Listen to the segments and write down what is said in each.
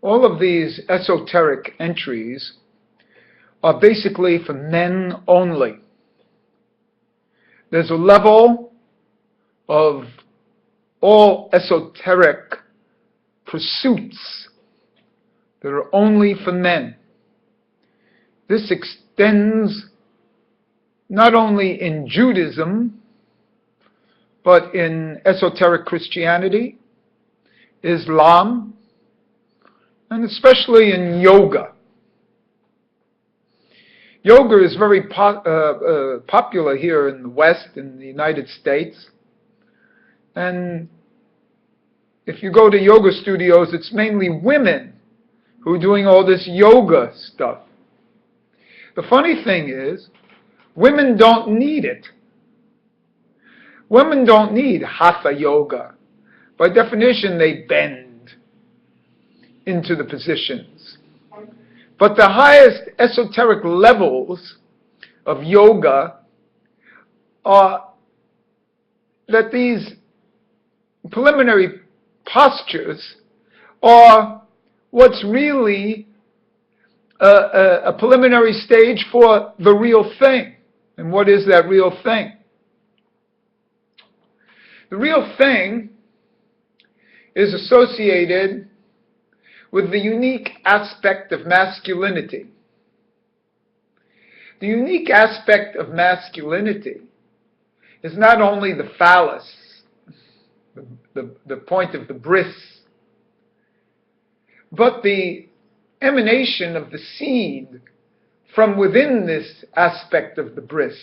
All of these esoteric entries are basically for men only. There's a level of all esoteric pursuits that are only for men. This extends not only in Judaism, but in esoteric Christianity, Islam, and especially in yoga. Yoga is very popular here in the West, in the United States. And if you go to yoga studios, it's mainly women who are doing all this yoga stuff. The funny thing is, women don't need it. Women don't need hatha yoga. By definition, they bend into the positions. But the highest esoteric levels of yoga are that these preliminary postures are what's really a preliminary stage for the real thing. And what is that real thing? The real thing is associated with the unique aspect of masculinity. The unique aspect of masculinity is not only the phallus, the point of the bris, but the emanation of the seed from within this aspect of the bris.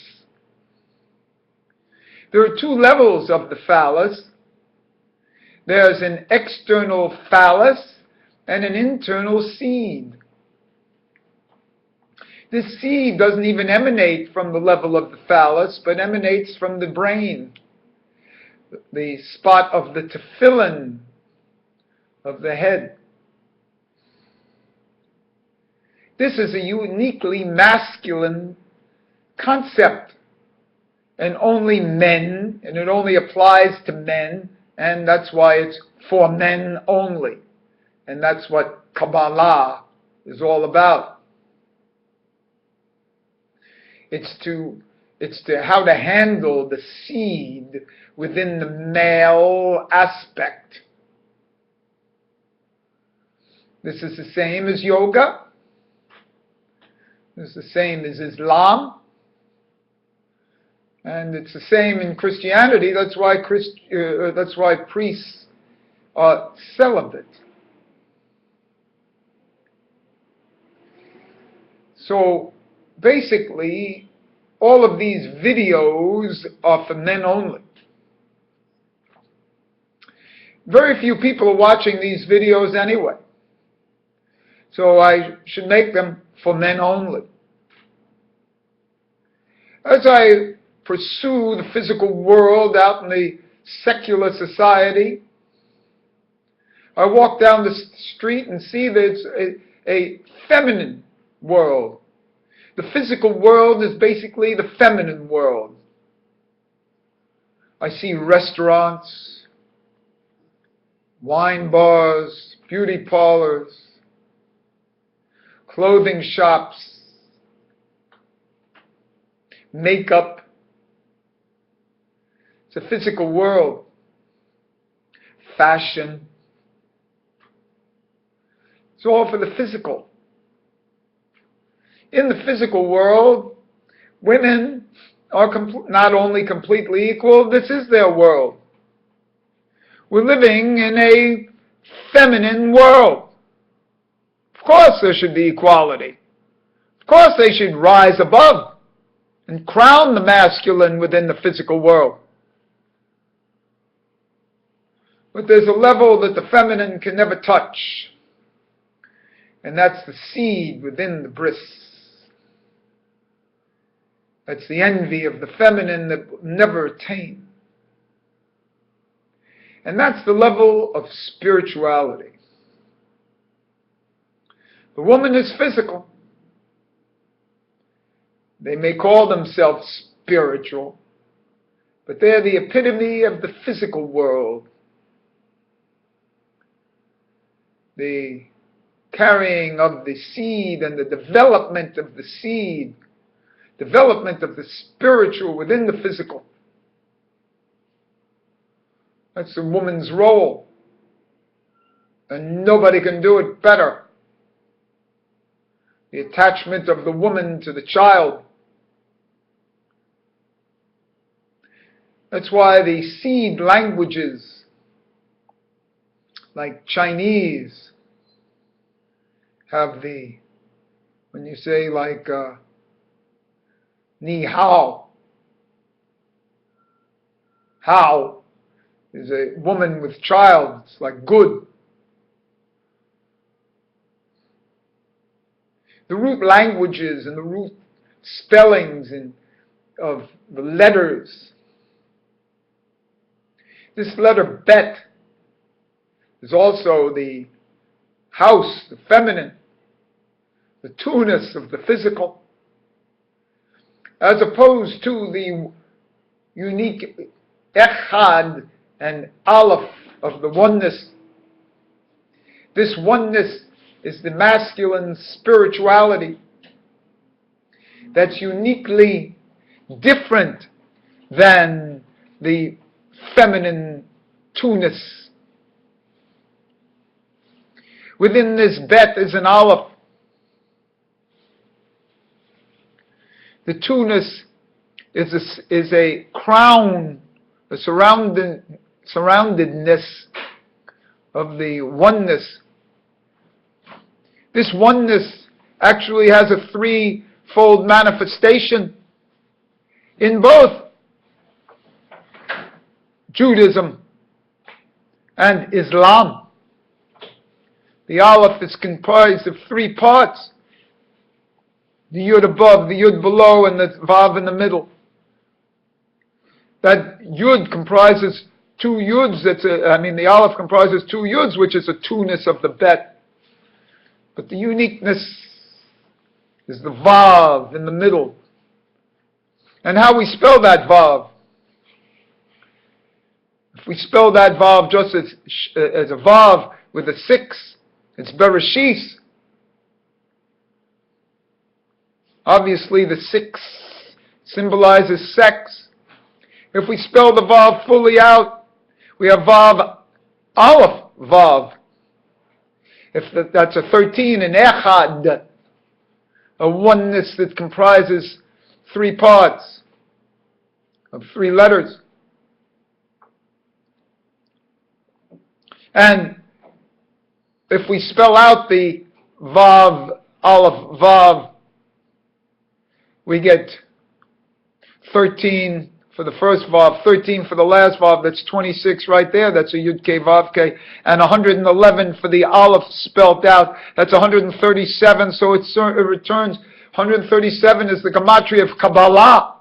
There are two levels of the phallus. There's an external phallus and an internal seed. This seed doesn't even emanate from the level of the phallus, but emanates from the brain, the spot of the tefillin of the head. This is a uniquely masculine concept, and only men, and it only applies to men, and that's why it's for men only. And that's what Kabbalah is all about. It's to how to handle the seed within the male aspect. This is the same as yoga. It's the same as Islam. And it's the same in Christianity. That's why priests are celibate. So basically, all of these videos are for men only. Very few people are watching these videos anyway. So I should make them for men only. As I pursue the physical world out in the secular society, I walk down the street and see that it's a feminine world. The physical world is basically the feminine world. I see restaurants, wine bars, beauty parlors, clothing shops, makeup. It's a physical world. Fashion. It's all for the physical. In the physical world, women are not only completely equal, this is their world. We're living in a feminine world. Of course there should be equality. Of course they should rise above and crown the masculine within the physical world. But there's a level that the feminine can never touch. And that's the seed within the bris. That's the envy of the feminine that will never attain. And that's the level of spirituality. The woman is physical. They may call themselves spiritual, but they're the epitome of the physical world. The carrying of the seed and the development of the seed, development of the spiritual within the physical. That's a woman's role. And nobody can do it better. The attachment of the woman to the child. That's why the seed languages, like Chinese, have the, when you say like ni hao, how is a woman with child, it's like good. The root languages and the root spellings of the letters. This letter bet is also the house, the feminine, the two-ness of the physical, as opposed to the unique echad and aleph of the oneness. This oneness is the masculine spirituality that's uniquely different than the feminine two-ness. Within this bet is an aleph. The two-ness is a crown, a surroundedness of the oneness. This oneness actually has a threefold manifestation in both Judaism and Islam. The aleph is comprised of three parts. The yud above, the yud below, and the vav in the middle. That yud comprises two yuds. The aleph comprises two yuds, which is a two-ness of the bet. But the uniqueness is the vav in the middle. And how we spell that vav. If we spell that vav just as a vav with a 6, it's Bereshis. Obviously the 6 symbolizes sex. If we spell the vav fully out, we have vav, aleph, vav. If that's a 13, an echad, a oneness that comprises 3 parts of 3 letters. And if we spell out the vav, aleph, vav, we get 13 for the first vav, 13 for the last vav, that's 26 right there, that's a yud k vav k, and 111 for the aleph spelled out, that's 137, so it returns, 137 is the gematria of Kabbalah.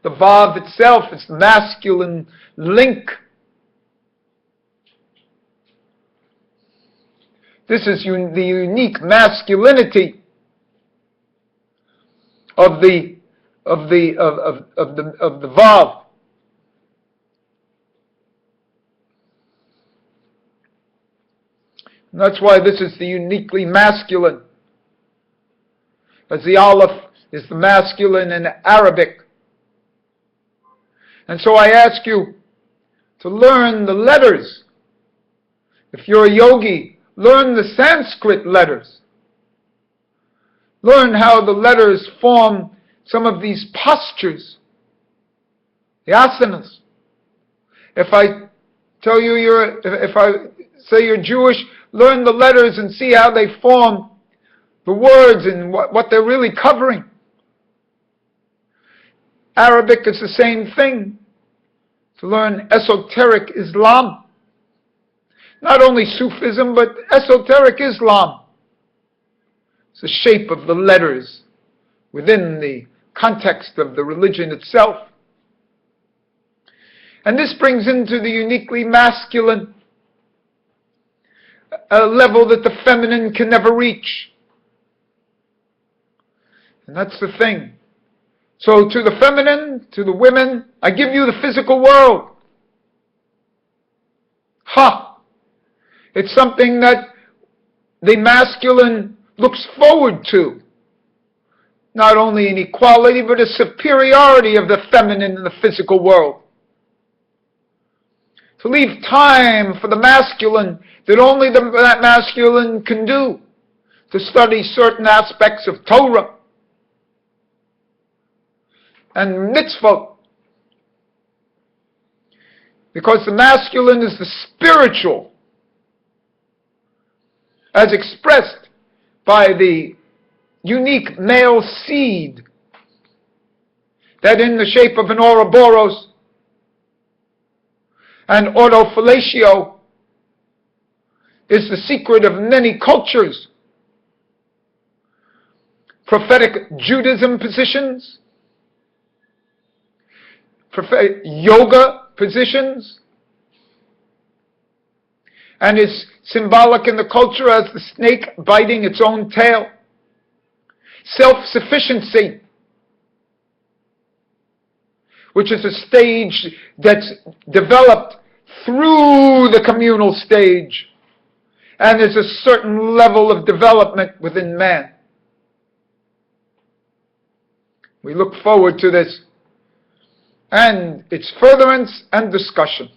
The vav itself is the masculine link. This is the unique masculinity of the vav. And that's why this is the uniquely masculine, as the aleph is the masculine in Arabic. And so I ask you to learn the letters. If you're a yogi, learn the Sanskrit letters. Learn how the letters form some of these postures, the asanas. If I tell you if I say you're Jewish, learn the letters and see how they form the words and what they're really covering. Arabic is the same thing. To learn esoteric Islam. Not only Sufism, but esoteric Islam. It's the shape of the letters within the context of the religion itself. And this brings into the uniquely masculine a level that the feminine can never reach. And that's the thing. So to the feminine, to the women, I give you the physical world. Ha! It's something that the masculine looks forward to. Not only an equality, but a superiority of the feminine in the physical world. To leave time for the masculine that only that masculine can do. To study certain aspects of Torah and mitzvot. Because the masculine is the spiritual, as expressed by the unique male seed that in the shape of an Ouroboros and autofellatio is the secret of many cultures. Prophetic Judaism positions, prophetic yoga positions, and is symbolic in the culture as the snake biting its own tail. Self-sufficiency, which is a stage that's developed through the communal stage, and there's a certain level of development within man. We look forward to this and its furtherance and discussion.